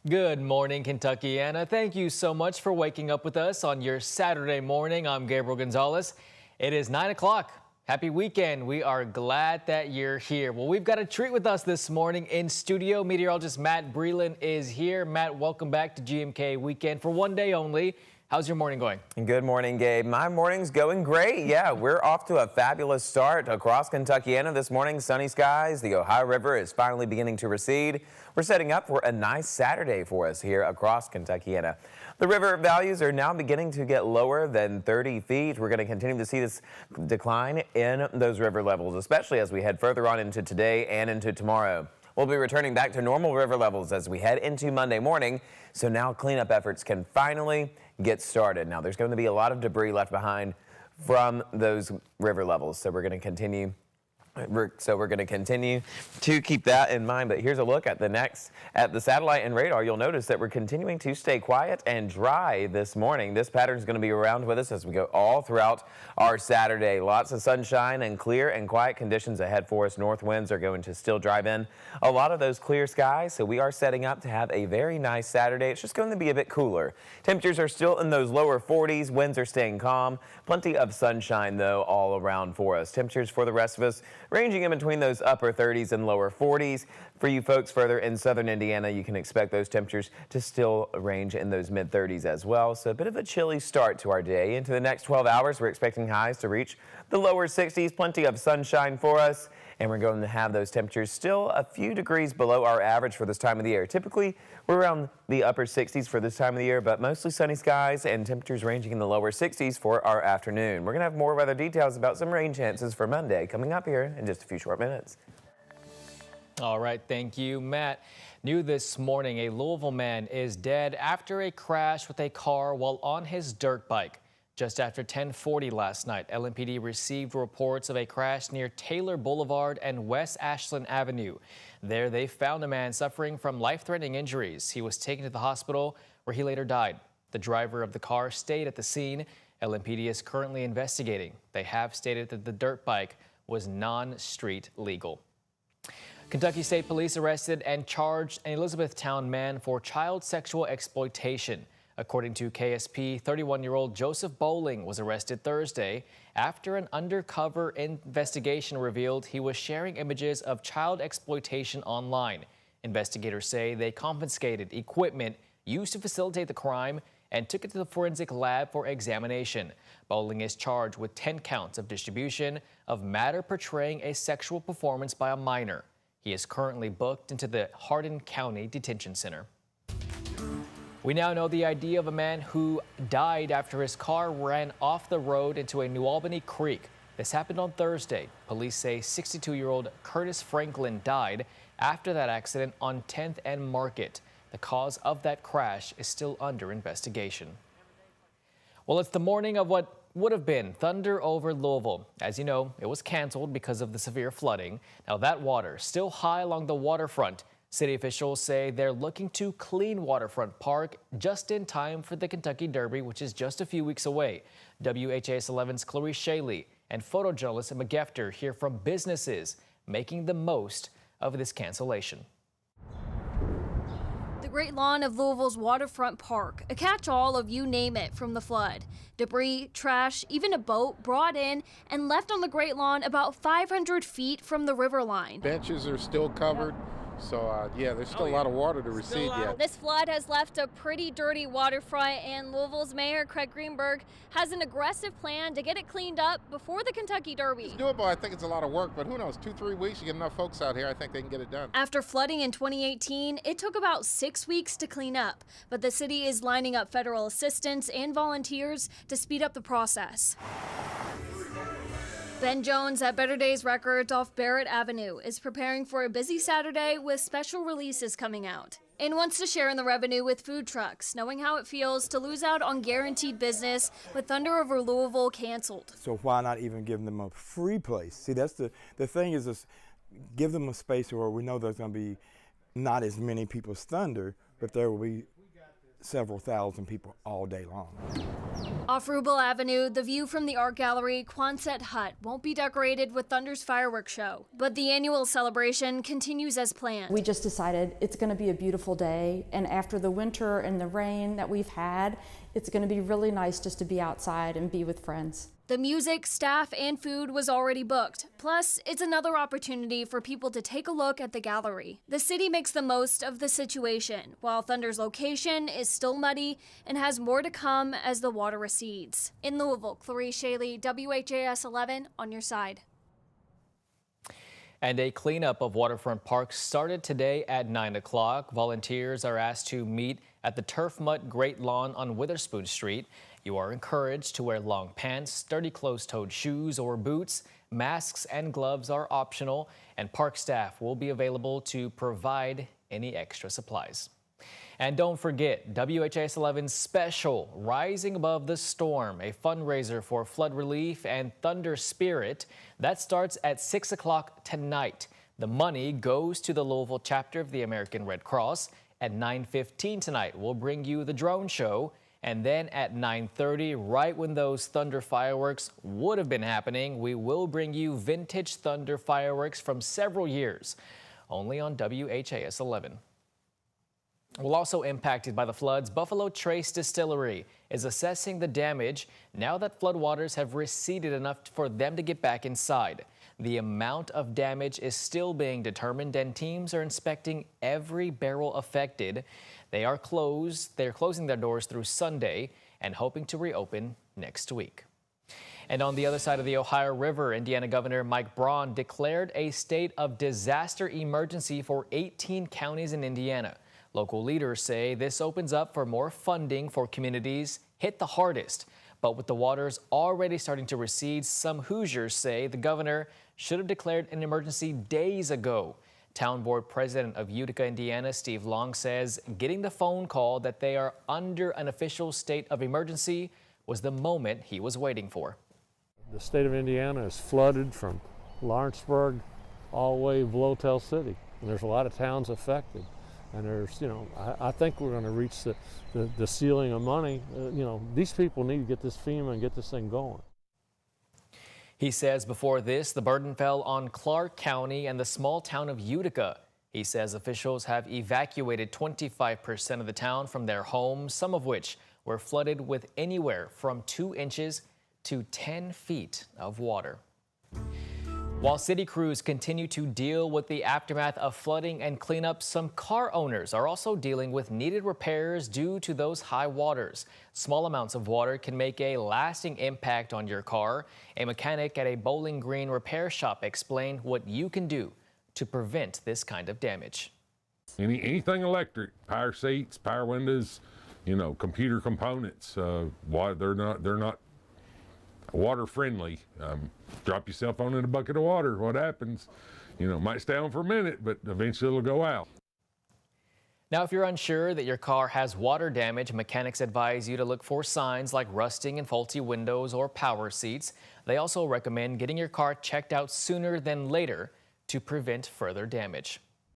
Good morning, Kentuckiana. Thank you so much for waking up with us on your Saturday morning. I'm Gabriel Gonzalez. It is 9 o'clock. Happy weekend. We are glad that you're here. Well, we've got a treat with us this morning in studio. Meteorologist Matt Breland is here. Matt, welcome back to GMK Weekend for one day only. How's your morning going? Good morning, Gabe. My morning's going great. Yeah, we're off to a fabulous start across Kentuckiana this morning. Sunny skies. The Ohio River is finally beginning to recede. We're setting up for a nice Saturday for us here across Kentuckiana. The river values are now beginning to get lower than 30 feet. We're going to continue to see this decline in those river levels, especially as we head further on into today and into tomorrow. We'll be returning back to normal river levels as we head into Monday morning, so now cleanup efforts can finally get started. Now, there's going to be a lot of debris left behind from those river levels, so we're going to continue to keep that in mind. But here's a look at the satellite and radar. You'll notice that we're continuing to stay quiet and dry this morning. This pattern is going to be around with us as we go all throughout our Saturday. Lots of sunshine and clear and quiet conditions ahead for us. North winds are going to still drive in a lot of those clear skies, so we are setting up to have a very nice Saturday. It's just going to be a bit cooler. Temperatures are still in those lower 40s. Winds are staying calm. Plenty of sunshine, though, all around for us. Temperatures for the rest of us ranging in between those upper 30s and lower 40s. For you folks further in southern Indiana, you can expect those temperatures to still range in those mid 30s as well. So a bit of a chilly start to our day. Into the next 12 hours, we're expecting highs to reach the lower 60s. Plenty of sunshine for us. And we're going to have those temperatures still a few degrees below our average for this time of the year. Typically, we're around the upper 60s for this time of the year, but mostly sunny skies and temperatures ranging in the lower 60s for our afternoon. We're going to have more weather details about some rain chances for Monday coming up here in just a few short minutes. All right, thank you, Matt. New this morning, a Louisville man is dead after a crash with a car while on his dirt bike. Just after 10:40 last night, LMPD received reports of a crash near Taylor Boulevard and West Ashland Avenue. There, they found a man suffering from life-threatening injuries. He was taken to the hospital where he later died. The driver of the car stayed at the scene. LMPD is currently investigating. They have stated that the dirt bike was non-street legal. Kentucky State Police arrested and charged an Elizabethtown man for child sexual exploitation. According to KSP, 31-year-old Joseph Bowling was arrested Thursday after an undercover investigation revealed he was sharing images of child exploitation online. Investigators say they confiscated equipment used to facilitate the crime and took it to the forensic lab for examination. Bowling is charged with 10 counts of distribution of matter portraying a sexual performance by a minor. He is currently booked into the Hardin County Detention Center. We now know the idea of a man who died after his car ran off the road into a New Albany creek. This happened on Thursday. Police say 62-year-old Curtis Franklin died after that accident on 10th and Market. The cause of that crash is still under investigation. Well, it's the morning of what would have been Thunder over Louisville. As you know, it was canceled because of the severe flooding. Now that water still high along the waterfront. City officials say they're looking to clean Waterfront Park just in time for the Kentucky Derby, which is just a few weeks away. WHAS11's Clarice Shaley and photojournalist Emma Gefter hear from businesses making the most of this cancellation. The great lawn of Louisville's Waterfront Park, a catch-all of you name it from the flood. Debris, trash, even a boat brought in and left on the great lawn about 500 feet from the river line. Benches are still covered. So, yeah, there's still a lot of water to recede yet. This flood has left a pretty dirty waterfront, and Louisville's Mayor Craig Greenberg has an aggressive plan to get it cleaned up before the Kentucky Derby. It's doable. I think it's a lot of work, but who knows, 2-3 weeks, you get enough folks out here, I think they can get it done. After flooding in 2018, it took about 6 weeks to clean up, but the city is lining up federal assistance and volunteers to speed up the process. Ben Jones at Better Days Records off Barrett Avenue is preparing for a busy Saturday with special releases coming out and wants to share in the revenue with food trucks, knowing how it feels to lose out on guaranteed business with Thunder over Louisville canceled. So why not even give them a free place? See, that's the thing is give them a space where we know there's going to be not as many people as Thunder, but there will be several thousand people all day long. Off Rubel Avenue, the view from the art gallery Quonset Hut won't be decorated with Thunder's fireworks show, but the annual celebration continues as planned. We just decided it's going to be a beautiful day, and after the winter and the rain that we've had, it's going to be really nice just to be outside and be with friends. The music, staff, and food was already booked. Plus, it's another opportunity for people to take a look at the gallery. The city makes the most of the situation, while Thunder's location is still muddy and has more to come as the water recedes. In Louisville, Clarice Shaley, WHAS 11 on your side. And a cleanup of waterfront parks started today at 9 o'clock. Volunteers are asked to meet at the Turf Mutt Great Lawn on Witherspoon Street. You are encouraged to wear long pants, sturdy closed-toed shoes or boots. Masks and gloves are optional, and park staff will be available to provide any extra supplies. And don't forget, WHAS 11 special Rising Above the Storm, a fundraiser for flood relief and Thunder Spirit. That starts at 6 o'clock tonight. The money goes to the Louisville chapter of the American Red Cross. At 9:15 tonight, we'll bring you the drone show. And then at 9:30, right when those Thunder fireworks would have been happening, we will bring you vintage Thunder fireworks from several years, only on WHAS 11. Well, also impacted by the floods, Buffalo Trace Distillery is assessing the damage now that floodwaters have receded enough for them to get back inside. The amount of damage is still being determined, and teams are inspecting every barrel affected. They're closing their doors through Sunday and hoping to reopen next week. And on the other side of the Ohio River, Indiana Governor Mike Braun declared a state of disaster emergency for 18 counties in Indiana. Local leaders say this opens up for more funding for communities hit the hardest. But with the waters already starting to recede, some Hoosiers say the governor should have declared an emergency days ago. Town Board President of Utica, Indiana, Steve Long, says getting the phone call that they are under an official state of emergency was the moment he was waiting for. The state of Indiana is flooded from Lawrenceburg all the way below Tell City. And there's a lot of towns affected. And there's, I think we're going to reach the ceiling of money. These people need to get this FEMA and get this thing going. He says before this, the burden fell on Clark County and the small town of Utica. He says officials have evacuated 25% of the town from their homes, some of which were flooded with anywhere from 2 inches to 10 feet of water. While city crews continue to deal with the aftermath of flooding and cleanup, some car owners are also dealing with needed repairs due to those high waters. Small amounts of water can make a lasting impact on your car. A mechanic at a Bowling Green repair shop explained what you can do to prevent this kind of damage. Anything electric, power seats, power windows, computer components, they're not water friendly. Drop your cell phone in a bucket of water. What happens? Might stay on for a minute, but eventually it'll go out. Now, if you're unsure that your car has water damage, mechanics advise you to look for signs like rusting and faulty windows or power seats. They also recommend getting your car checked out sooner than later to prevent further damage.